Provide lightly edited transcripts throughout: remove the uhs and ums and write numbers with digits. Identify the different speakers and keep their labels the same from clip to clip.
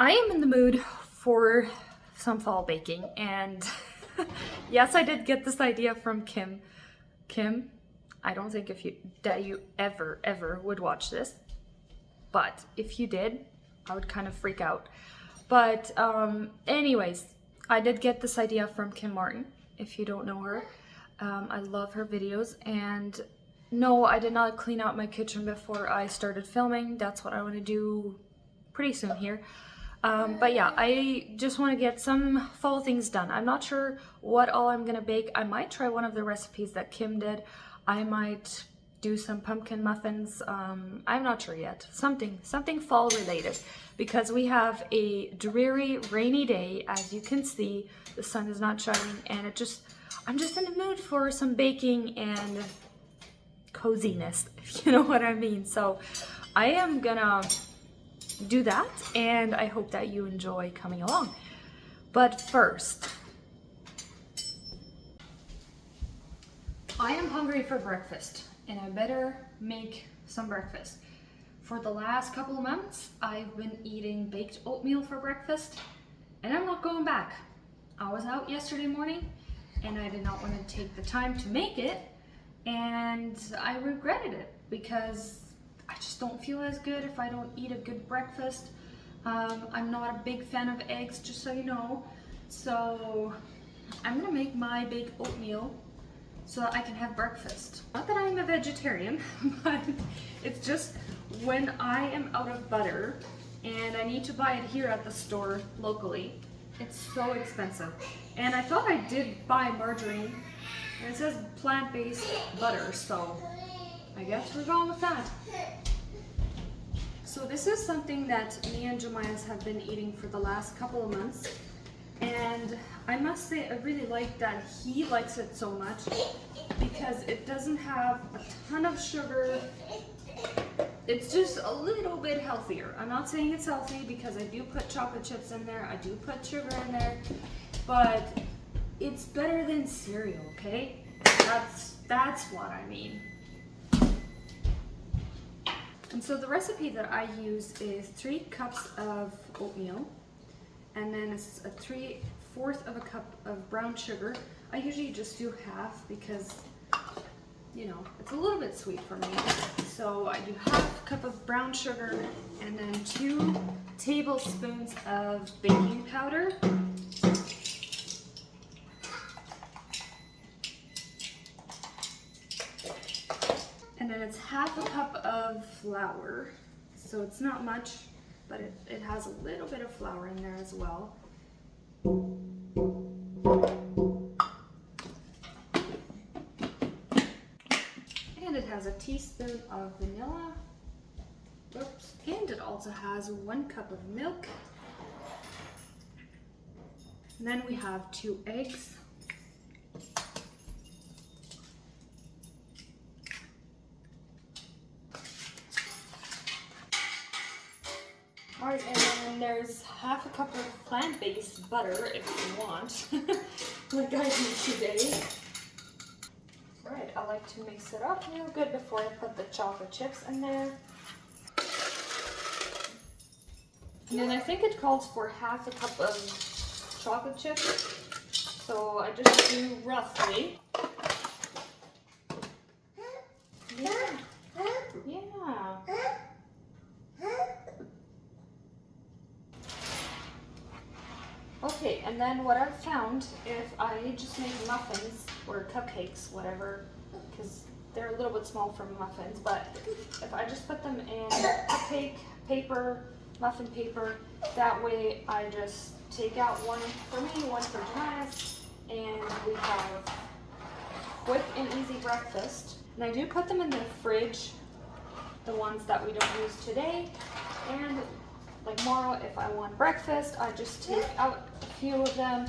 Speaker 1: I am in the mood for some fall baking, and yes, I did get this idea from Kim. Kim, I don't think that you ever would watch this, but if you did, I would kind of freak out. But anyways, I did get this idea from Kim Martin. If you don't know her, I love her videos. And no, I did not clean out my kitchen before I started filming. That's what I want to do pretty soon here. But yeah, I just want to get some fall things done. I'm not sure what all I'm gonna bake. I might try one of the recipes that Kim did. I might do some pumpkin muffins. I'm not sure yet. Something fall related, because we have a dreary, rainy day. As you can see, the sun is not shining, and I'm just in the mood for some baking and coziness, if you know what I mean. So I am gonna do that, and I hope that you enjoy coming along. But first, I am hungry for breakfast, and I better make some breakfast. For the last couple of months, I've been eating baked oatmeal for breakfast, and I'm not going back. I was out yesterday morning, and I did not want to take the time to make it, and I regretted it because I just don't feel as good if I don't eat a good breakfast. I'm not a big fan of eggs, just so you know. So I'm gonna make my baked oatmeal so that I can have breakfast. Not that I'm a vegetarian, but it's just when I am out of butter and I need to buy it here at the store locally, it's so expensive. And I thought I did buy margarine, and it says plant-based butter, so I guess we're going with that. So this is something that me and Jemias have been eating for the last couple of months, and I must say I really like that he likes it so much because it doesn't have a ton of sugar. It's just a little bit healthier. I'm not saying it's healthy because I do put chocolate chips in there, I do put sugar in there, but it's better than cereal, okay? That's what I mean. And so the recipe that I use is 3 cups of oatmeal, and then it's a 3/4 of a cup of brown sugar. I usually just do half because, you know, it's a little bit sweet for me. So I do 1/2 cup of brown sugar, and then 2 tablespoons of baking powder. And then it's 1/2 cup of flour, so it's not much, but it has a little bit of flour in there as well. And it has a teaspoon of vanilla. Oops. And it also has 1 cup of milk. And then we have 2 eggs. Alright, and then there's 1/2 cup of plant-based butter if you want, like I do today. Alright, I like to mix it up real good before I put the chocolate chips in there. And then I think it calls for 1/2 cup of chocolate chips, so I just do roughly. Yeah. Okay, and then what I've found, if I just make muffins or cupcakes, whatever, because they're a little bit small for muffins, but if I just put them in cupcake paper, muffin paper, that way I just take out 1 for me, 1 for Jemias, and we have quick and easy breakfast. And I do put them in the fridge, the ones that we don't use today, and like tomorrow, if I want breakfast, I just take out a few of them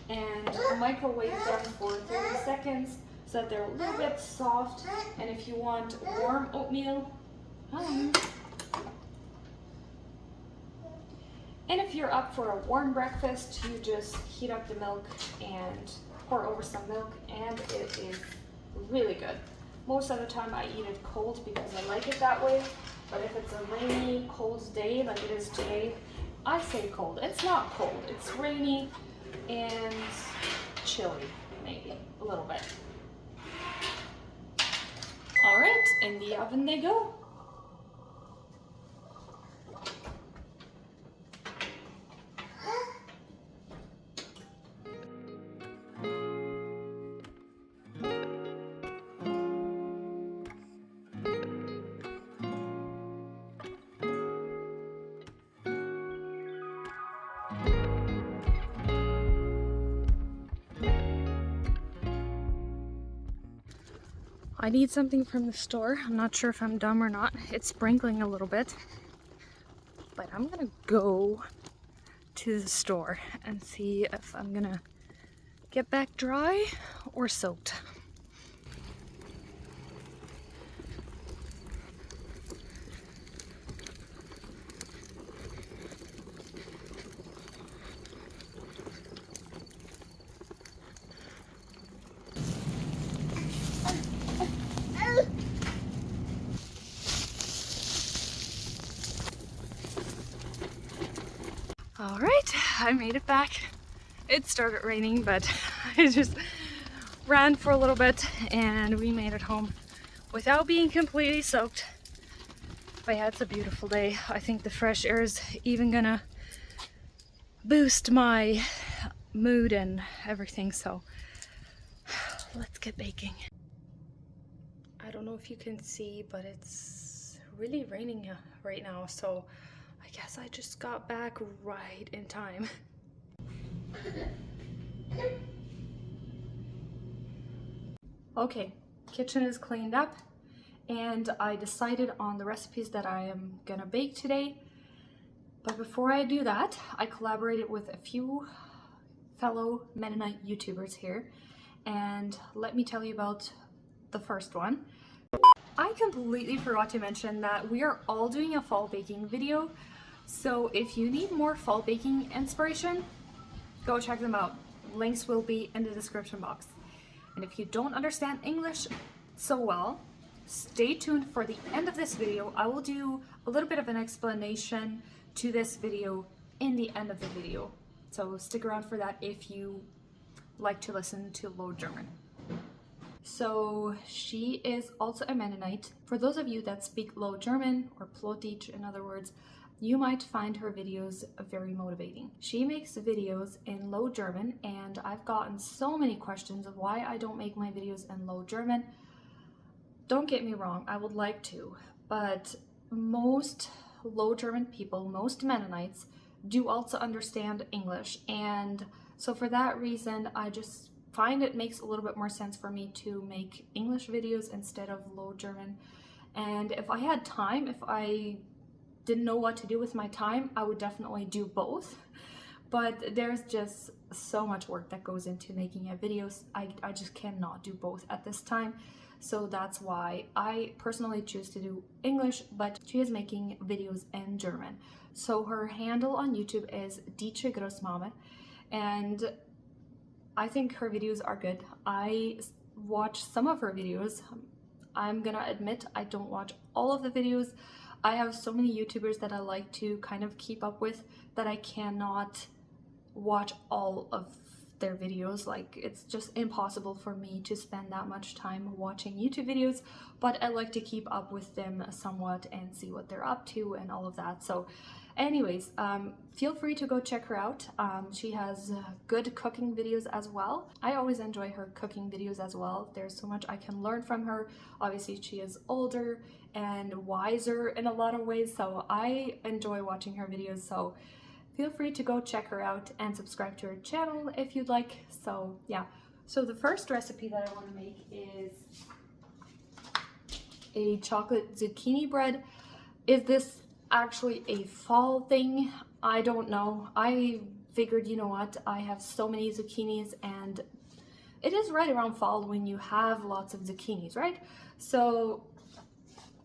Speaker 1: and microwave them for 30 seconds so that they're a little bit soft. And if you want warm oatmeal, and if you're up for a warm breakfast, you just heat up the milk and pour over some milk, and it is really good. Most of the time I eat it cold because I like it that way. But if it's a rainy, cold day like it is today, I say cold. It's not cold. It's rainy and chilly, maybe a little bit. All right, in the oven they go. I need something from the store. I'm not sure if I'm dumb or not. It's sprinkling a little bit. But I'm gonna go to the store and see if I'm gonna get back dry or soaked. All right, I made it back. It started raining, but I just ran for a little bit and we made it home without being completely soaked. But yeah, it's a beautiful day. I think the fresh air is even gonna boost my mood and everything, so let's get baking. I don't know if you can see, but it's really raining right now, so I guess I just got back right in time. Okay, kitchen is cleaned up and I decided on the recipes that I am gonna bake today. But before I do that, I collaborated with a few fellow Mennonite YouTubers here, and let me tell you about the first one. I completely forgot to mention that we are all doing a fall baking video, so if you need more fall baking inspiration, go check them out. Links will be in the description box. And if you don't understand English so well, stay tuned for the end of this video. I will do a little bit of an explanation to this video in the end of the video. So stick around for that if you like to listen to Low German. So she is also a Mennonite. For those of you that speak Low German, or Plotdeutsch in other words, you might find her videos very motivating. She makes videos in Low German, and I've gotten so many questions of why I don't make my videos in Low German. Don't get me wrong, I would like to, but most Low German people, most Mennonites, do also understand English, and so for that reason I just find it makes a little bit more sense for me to make English videos instead of Low German. And if I had time, if I didn't know what to do with my time, I would definitely do both, but there's just so much work that goes into making a videos. I just cannot do both at this time, so that's why I personally choose to do English, but she is making videos in German. So her handle on YouTube is Dietsche Groosmame, and I think her videos are good. I watch some of her videos. I'm gonna admit I don't watch all of the videos. I have so many YouTubers that I like to kind of keep up with that I cannot watch all of their videos. Like, it's just impossible for me to spend that much time watching YouTube videos, but I like to keep up with them somewhat and see what they're up to and all of that. So anyways, feel free to go check her out. She has good cooking videos as well. I always enjoy her cooking videos as well. There's so much I can learn from her. Obviously, she is older and wiser in a lot of ways, so I enjoy watching her videos. So feel free to go check her out and subscribe to her channel if you'd like. So yeah, so the first recipe that I want to make is a chocolate zucchini bread. Is this actually a fall thing? I don't know. I figured, you know what, I have so many zucchinis and it is right around fall when you have lots of zucchinis, right? So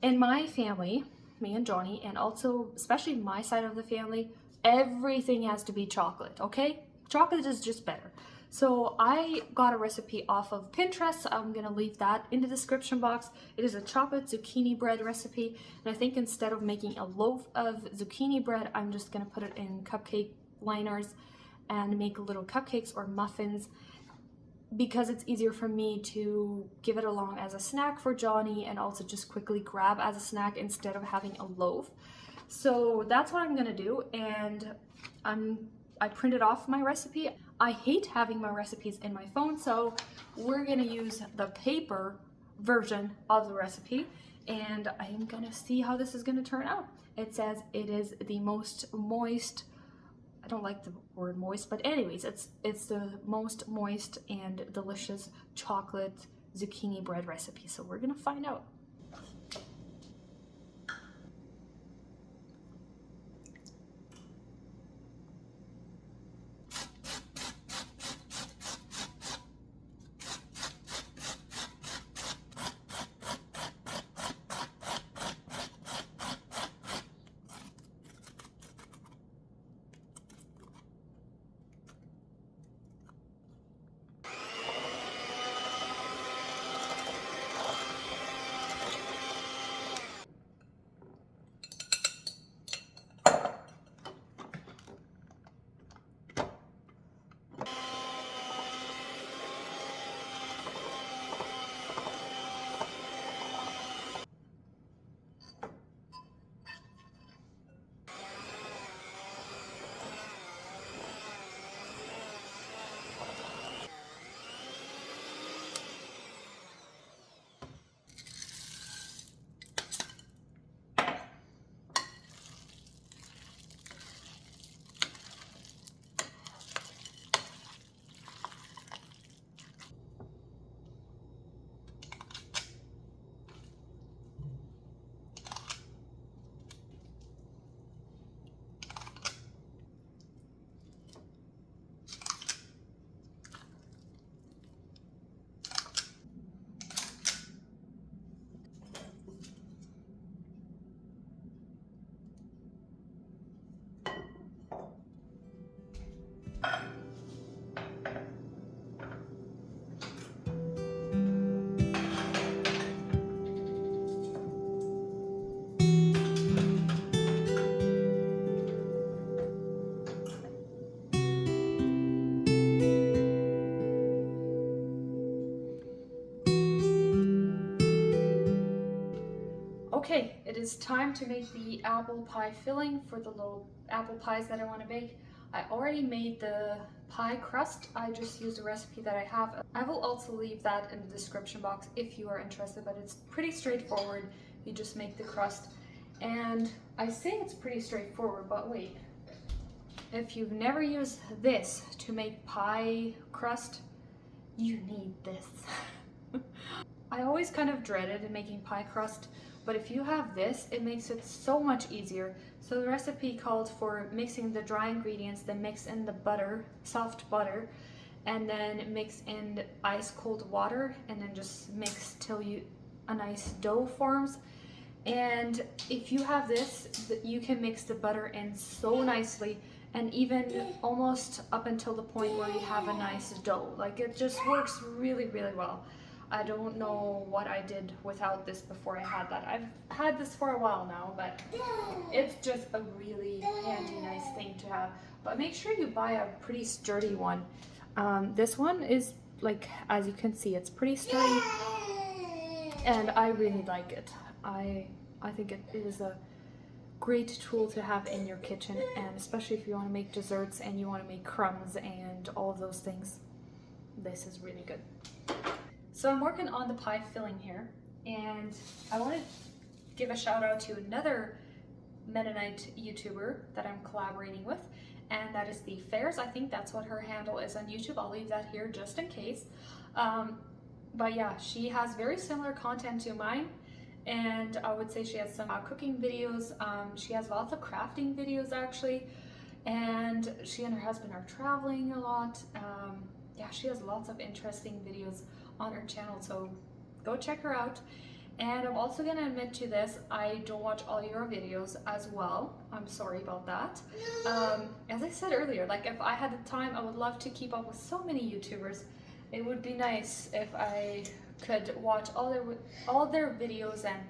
Speaker 1: in my family, me and Johnny, and also especially my side of the family, everything has to be chocolate, okay? Chocolate is just better. So I got a recipe off of Pinterest. I'm gonna leave that in the description box. It is a chocolate zucchini bread recipe, and I think instead of making a loaf of zucchini bread, I'm just gonna put it in cupcake liners and make little cupcakes or muffins, because it's easier for me to give it along as a snack for Johnny and also just quickly grab as a snack instead of having a loaf. So that's what I'm gonna do, and I printed off my recipe. I hate having my recipes in my phone, so we're gonna use the paper version of the recipe, and I'm gonna see how this is gonna turn out. It says it is the most moist, I don't like the word moist, but anyways, it's the most moist and delicious chocolate zucchini bread recipe. So we're gonna find out. Okay, it is time to make the apple pie filling for the little apple pies that I want to bake. I already made the pie crust. I just used a recipe that I have. I will also leave that in the description box if you are interested, but it's pretty straightforward. You just make the crust. And I say it's pretty straightforward, but wait. If you've never used this to make pie crust, you need this. I always kind of dreaded making pie crust, but if you have this, it makes it so much easier. So the recipe called for mixing the dry ingredients, then mix in the butter, soft butter, and then mix in ice cold water, and then just mix till a nice dough forms. And if you have this, you can mix the butter in so nicely, and even almost up until the point where you have a nice dough. Like, it just works really, really well. I don't know what I did without this before I had that. I've had this for a while now, but it's just a really handy, nice thing to have. But make sure you buy a pretty sturdy one. This one is, like, as you can see, it's pretty sturdy, and I really like it. I think it is a great tool to have in your kitchen, and especially if you want to make desserts and you want to make crumbs and all of those things. This is really good. So I'm working on the pie filling here, and I want to give a shout out to another Mennonite YouTuber that I'm collaborating with, and that is the Fehrs. I think that's what her handle is on YouTube. I'll leave that here just in case. But yeah, she has very similar content to mine, and I would say she has some cooking videos. She has lots of crafting videos actually, and she and her husband are traveling a lot. Yeah, she has lots of interesting videos on her channel, so go check her out. And I'm also gonna admit to this, I don't watch all your videos as well. I'm sorry about that. As I said earlier, like if I had the time, I would love to keep up with so many YouTubers. It would be nice if I could watch all their videos and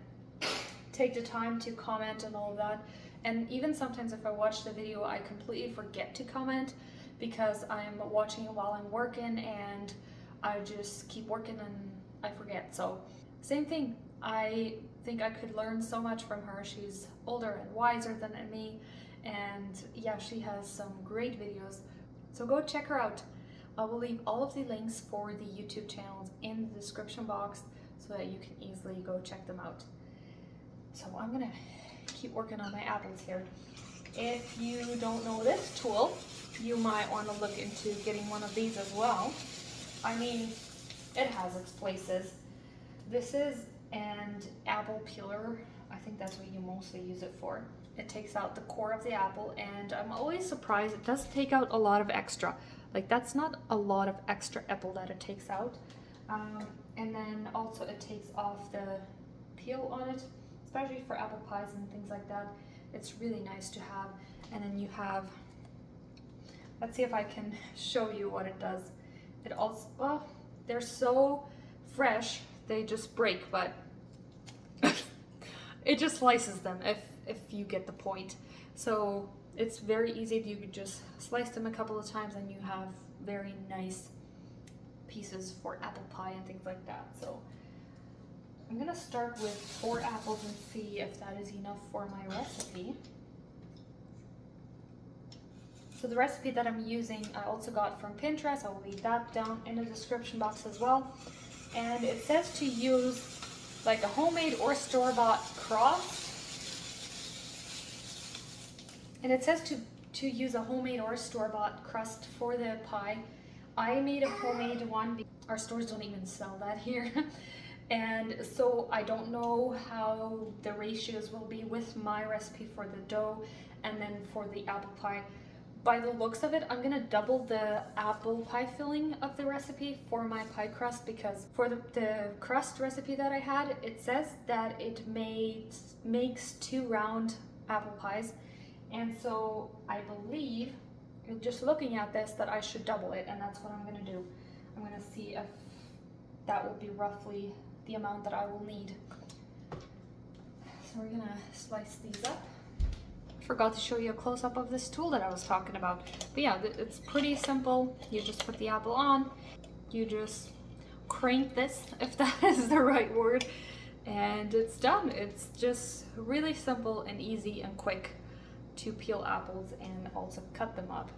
Speaker 1: take the time to comment and all of that. And even sometimes if I watch the video, I completely forget to comment because I'm watching it while I'm working and I just keep working and I forget. So same thing. I think I could learn so much from her. She's older and wiser than me, and yeah, she has some great videos. So go check her out. I will leave all of the links for the YouTube channels in the description box so that you can easily go check them out. So I'm gonna keep working on my apples here. If you don't know this tool, you might want to look into getting one of these as well. I mean, it has its places. This is an apple peeler. I think that's what you mostly use it for. It takes out the core of the apple, and I'm always surprised it doesn't take out a lot of extra. Like that's not a lot of extra apple that it takes out. And then also it takes off the peel on it, especially for apple pies and things like that. It's really nice to have. And then you have, let's see if I can show you what it does. It also, well, they're so fresh, they just break, but it just slices them if you get the point. So it's very easy. You could just slice them a couple of times and you have very nice pieces for apple pie and things like that. So I'm gonna start with 4 apples and see if that is enough for my recipe. So the recipe that I'm using, I also got from Pinterest. I will leave that down in the description box as well. And it says to use like a homemade or store-bought crust. And it says to use a homemade or store-bought crust for the pie. I made a homemade one. Our stores don't even sell that here. And so I don't know how the ratios will be with my recipe for the dough and then for the apple pie. By the looks of it, I'm gonna double the apple pie filling of the recipe for my pie crust, because for the crust recipe that I had, it says that it makes 2 round apple pies. And so I believe, just looking at this, that I should double it, and that's what I'm gonna do. I'm gonna see if that will be roughly the amount that I will need. So we're gonna slice these up. Forgot to show you a close-up of this tool that I was talking about. But yeah, it's pretty simple. You just put the apple on, you just crank this, if that is the right word, and it's done. It's just really simple and easy and quick to peel apples and also cut them up.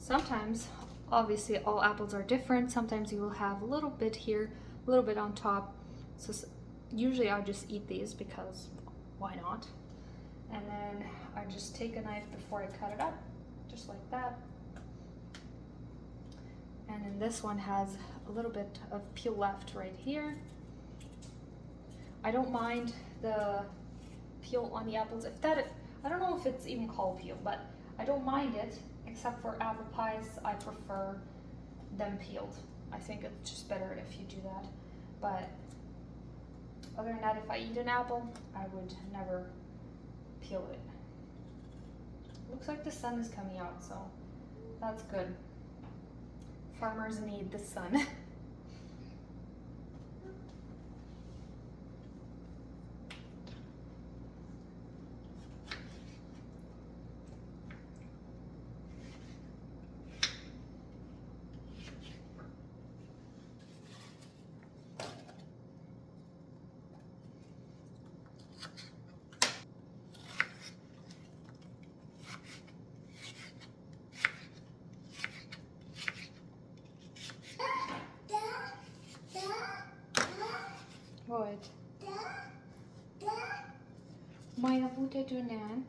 Speaker 1: Sometimes, obviously all apples are different. Sometimes you will have a little bit here, a little bit on top. So usually I just eat these because why not? And then I just take a knife before I cut it up, just like that. And then this one has a little bit of peel left right here. I don't mind the peel on the apples. I don't know if it's even called peel, but I don't mind it, except for apple pies. I prefer them peeled. I think it's just better if you do that. But other than that, if I eat an apple, I would never peel it. Looks like the sun is coming out, so that's good. Farmers need the sun. What? Maya bude du nan?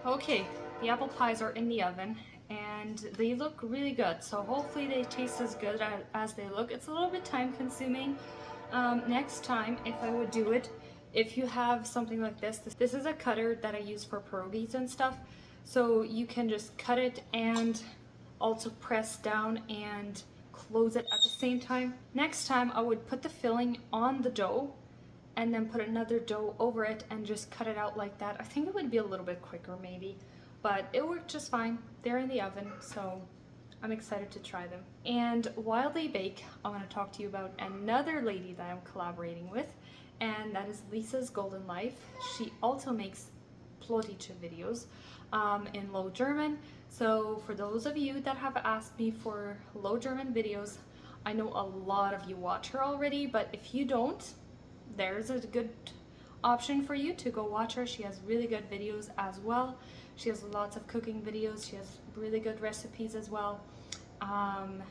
Speaker 1: Okay, the apple pies are in the oven and they look really good. So hopefully they taste as good as they look. It's a little bit time consuming. Next time, if I would do it, if you have something like this is a cutter that I use for pierogies and stuff. So you can just cut it and also press down and close it at the same time. Next time I would put the filling on the dough and then put another dough over it and just cut it out like that. I think it would be a little bit quicker maybe, but it worked just fine. They're in the oven, so I'm excited to try them. And while they bake, I want to talk to you about another lady that I'm collaborating with, and that is Lisa's Golden Life. She also makes Plottiche videos in Low German. So for those of you that have asked me for Low German videos, I know a lot of you watch her already, but if you don't, there's a good option for you to go watch her. She has really good videos as well. She has lots of cooking videos. She has really good recipes as well.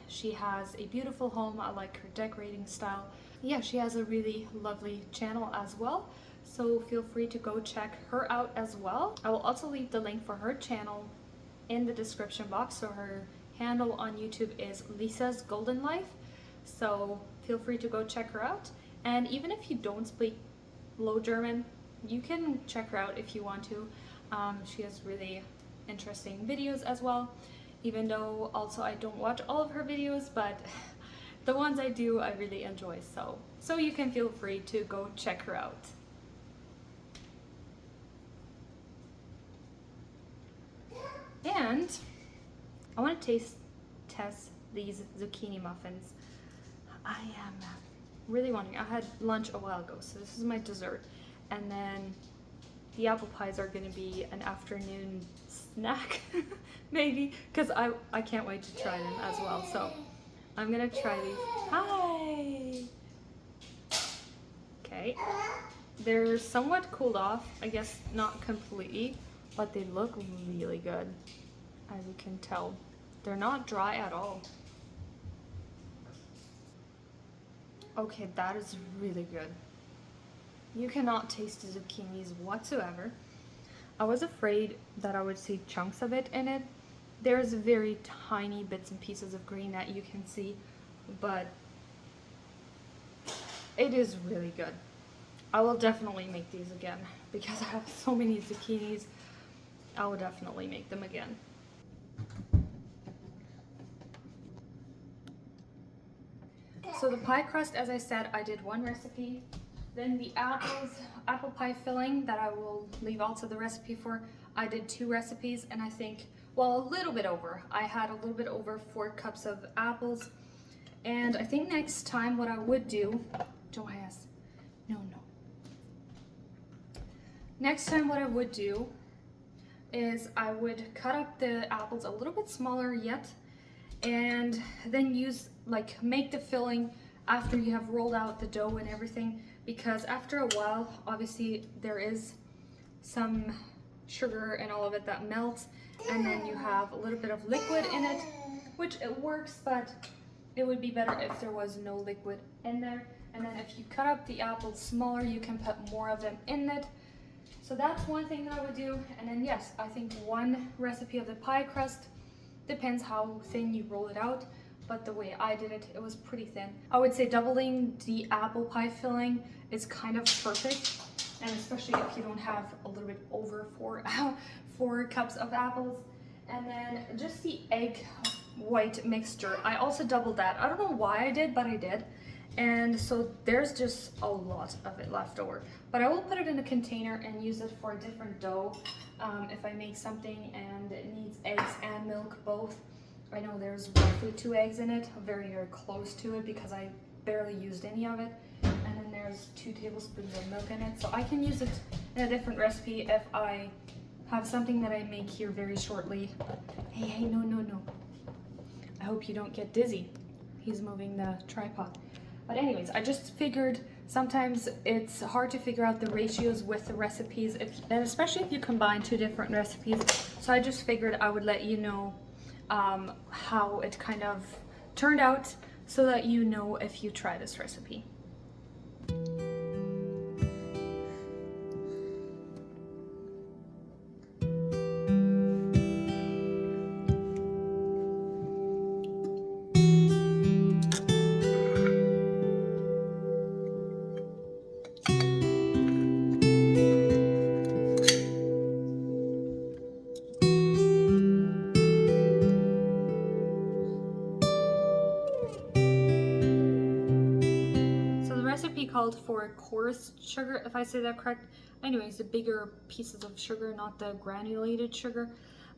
Speaker 1: She has a beautiful home. I like her decorating style. Yeah, she has a really lovely channel as well. So feel free to go check her out as well. I will also leave the link for her channel in the description box. So her handle on YouTube is Lisa's Golden Life. So feel free to go check her out. And even if you don't speak Low German, you can check her out if you want to. She has really interesting videos as well, even though also I don't watch all of her videos, but the ones I do I really enjoy, so you can feel free to go check her out. And I want to test these zucchini muffins. I am really wanting. I had lunch a while ago, so this is my dessert, and then the apple pies are going to be an afternoon snack maybe, because I can't wait to try them as well. So I'm gonna try these. Hi. Okay, they're somewhat cooled off, I guess not completely, but they look really good. As you can tell, they're not dry at all. Okay, that is really good. You cannot taste the zucchinis whatsoever. I was afraid that I would see chunks of it in it. There's very tiny bits and pieces of green that you can see, but it is really good. I will definitely make these again because I have so many zucchinis. I will definitely make them again. So the pie crust, as I said, I did one recipe. Then the apple pie filling that I will leave also the recipe for, I did 2 recipes, and I think, well, a little bit over. I had a little bit over 4 cups of apples. And I think next time what I would do, don't ask, no. Next time what I would do is I would cut up the apples a little bit smaller yet, and then make the filling after you have rolled out the dough and everything, because after a while obviously there is some sugar and all of it that melts, and then you have a little bit of liquid in it, which it works, but it would be better if there was no liquid in there. And then if you cut up the apples smaller, you can put more of them in it. So that's one thing that I would do. And then yes, I think one recipe of the pie crust, depends how thin you roll it out, but the way I did it, it was pretty thin. I would say doubling the apple pie filling is kind of perfect, and especially if you don't have a little bit over 4 cups of apples. And then just the egg white mixture, I also doubled that. I don't know why I did, but I did. And so there's just a lot of it left over, but I will put it in a container and use it for a different dough. If I make something and it needs eggs and milk both, I know there's roughly 2 eggs in it, very close to it because I barely used any of it. And then there's 2 tablespoons of milk in it, so I can use it in a different recipe if I have something that I make here very shortly. Hey, no. I hope you don't get dizzy. He's moving the tripod. But anyways, I just figured sometimes it's hard to figure out the ratios with the recipes, and especially if you combine 2 different recipes. So I just figured I would let you know how it kind of turned out, so that you know if you try this recipe. called for coarse sugar, if I say that correct. Anyways, the bigger pieces of sugar, not the granulated sugar.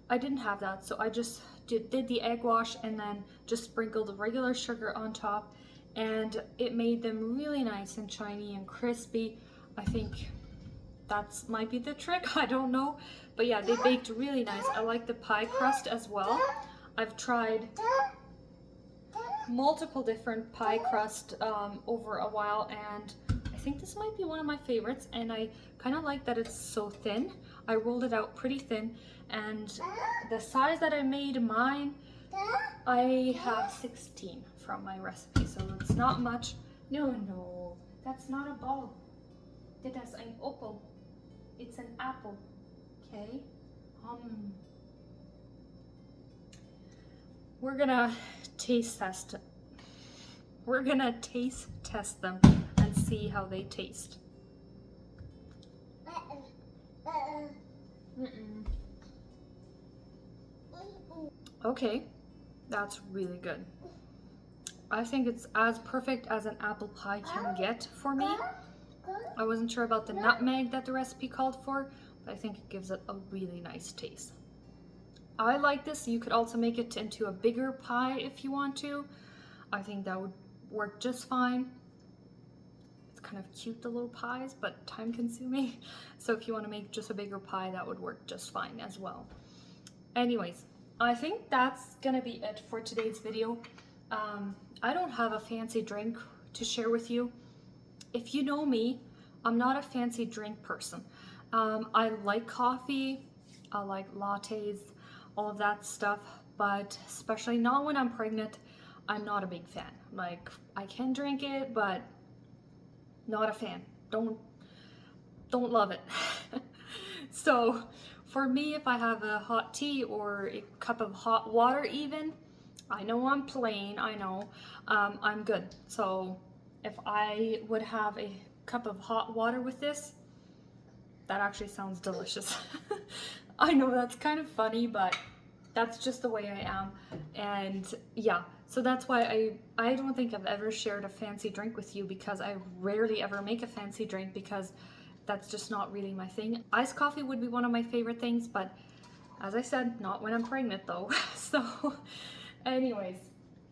Speaker 1: I didn't have that, so I just did the egg wash and then just sprinkled the regular sugar on top, and it made them really nice and shiny and crispy. I think that's might be the trick, I don't know. But yeah, they baked really nice. I like the pie crust as well. I've tried multiple different pie crust over a while, and I think this might be one of my favorites, and I kind of like that it's so thin. I rolled it out pretty thin, and the size that I made mine, I have 16 from my recipe, so it's not much. No, that's not a ball. Dit is een appel. It's an apple. Okay. We're gonna taste test it. We're gonna taste test them and see how they taste. Okay, that's really good. I think it's as perfect as an apple pie can get for me. I wasn't sure about the nutmeg that the recipe called for, but I think it gives it a really nice taste. I like this. You could also make it into a bigger pie if you want to. I think that would work just fine. It's kind of cute, the little pies, but time consuming. So if you want to make just a bigger pie, that would work just fine as well. Anyways, I think that's gonna be it for today's video. I don't have a fancy drink to share with you. If you know me, I'm not a fancy drink person. I like coffee, I like lattes, all of that stuff, but especially not when I'm pregnant, I'm not a big fan. Like, I can drink it, but not a fan. Don't love it. So for me, if I have a hot tea or a cup of hot water even, I know I'm plain, I know, I'm good. So if I would have a cup of hot water with this, that actually sounds delicious. I know that's kind of funny, but that's just the way I am. And yeah, so that's why I don't think I've ever shared a fancy drink with you, because I rarely ever make a fancy drink, because that's just not really my thing. Iced coffee would be one of my favorite things, but as I said, not when I'm pregnant though. So anyways,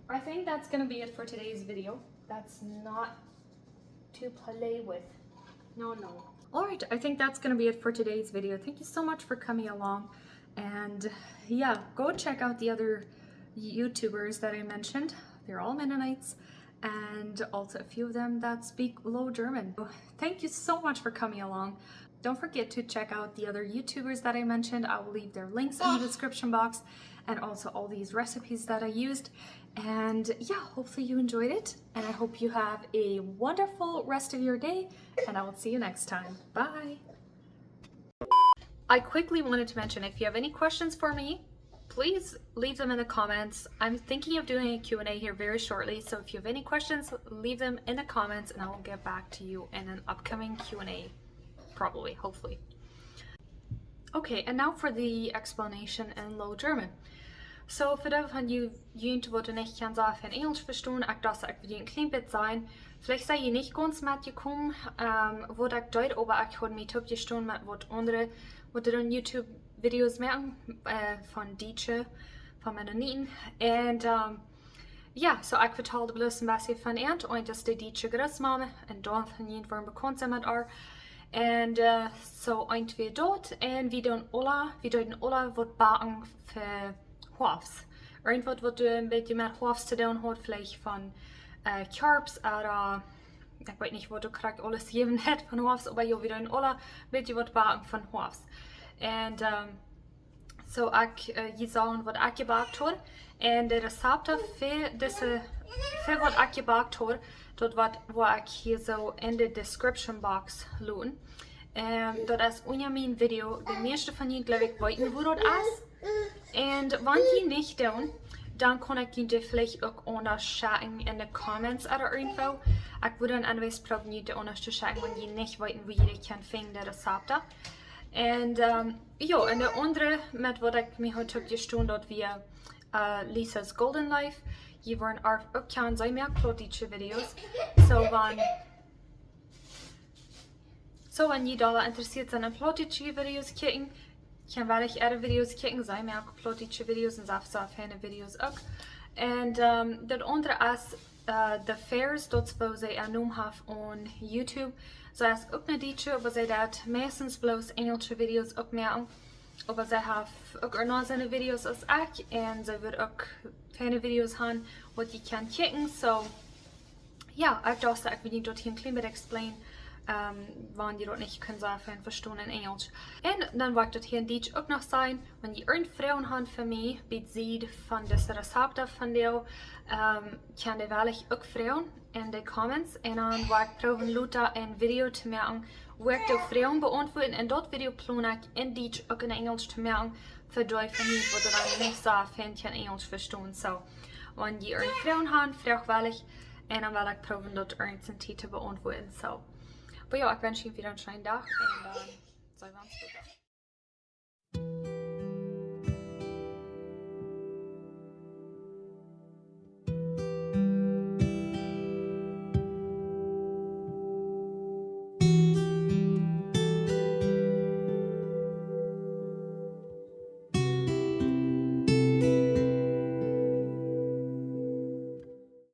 Speaker 1: I think that's gonna be it for today's video. That's not to play with. No. Alright, I think that's gonna be it for today's video. Thank you so much for coming along. And yeah, go check out the other YouTubers that I mentioned. They're all Mennonites, and also a few of them that speak Low German. Thank you so much for coming along. Don't forget to check out the other YouTubers that I mentioned. I will leave their links in the description box, and also all these recipes that I used. And yeah, hopefully you enjoyed it, and I hope you have a wonderful rest of your day, and I will see you next time. Bye! I quickly wanted to mention, if you have any questions for me, please leave them in the comments. I'm thinking of doing a Q&A here very shortly, so if you have any questions, leave them in the comments and I will get back to you in an upcoming Q&A, probably, hopefully. Okay, and now for the explanation in Low German. So for de van jullie wat niet kan zeggen van Engels verstaan, ik dacht ik wil een klein beetje zijn. Vielleicht sei je nicht ganz mitgekommen, wo ich dort, aber ich habe mich abgestimmt mit wat andere, wat er in YouTube Videos merken, von Dietsche, von Mennoniten. Und ja, so ich vertelde bloß ein bisschen von ihr, und das ist die Dietsche Groosmame, und da von jeden waren bekannt mit ihr. Und so ein wir dort, und wir doen alle wat backen für Hoofs. Irgendwas, wat een beetje met hoofs te doen hat, vielleicht von Carbs oder ich weiß nicht, wo du gerade alles gegeben hat von hoofs, aber ja, wir doen alle een beetje wat backen von hoofs. Und so ich sagen, was ich gebackt habe. Und der Rezept für was ich gebackt habe, dort wo ich hier so in der Description Box laden. Das ist unter meinem Video. Die meisten von Ihnen, glaube ich, wissen, wo das ist. Und wenn die nicht tun, dann kann ich Ihnen vielleicht auch unterscheiden in den Comments oder irgendwo. Ich würde dann anweis probieren, Ihnen unterscheiden, wenn die nicht wissen, wie ihr kann finden, die Rezepte. Und ja, und der andere, mit was ich mich heute gestundet habe, wie Lisa's Golden Life. Je waren auch kein sehr mehr Videos. So, wenn So, wenn jullie interessiert zijn in plottische video's kijken, kan wel ik andere video's kijken. Zij mij ook plottische video's en zelfs fijne video's ook. En dat andere is de Fehrs, dat wo zij een naam heeft op YouTube. Zij is ook een Dietsche, maar zij dat meestens bloos Engelse video's ook maken. Maar zij heeft ook nog zijn video's als ik. En zij wil ook fijne video's hebben wat je kan kijken. So, ja, ik dacht dat ik wil dat hier een klein beetje explain. Wanneer je dat niet kunt zeggen verstaan in Engels. En dan wil ik dat hier in Duits ook nog zijn. Wanneer je een vrouw hebt van mij, ziet van deze recepten van jou, kan je wel ook vrouwen in de comments. En dan wil ik proberen later een video te maken waar ik de vrouwen beantwoorden. En dat video plan ik in Duits ook in Engels te maken. Voor die van jullie die dan niet zo vindt in Engels verstaan. So, wanneer je een vrouw hebt, vraag wel ik. En dan wil ik proberen dat ergens een tijd te beantwoorden. So. Maar ja, ik wens je wieder einen schönen Dag und dann sehen wir uns wieder.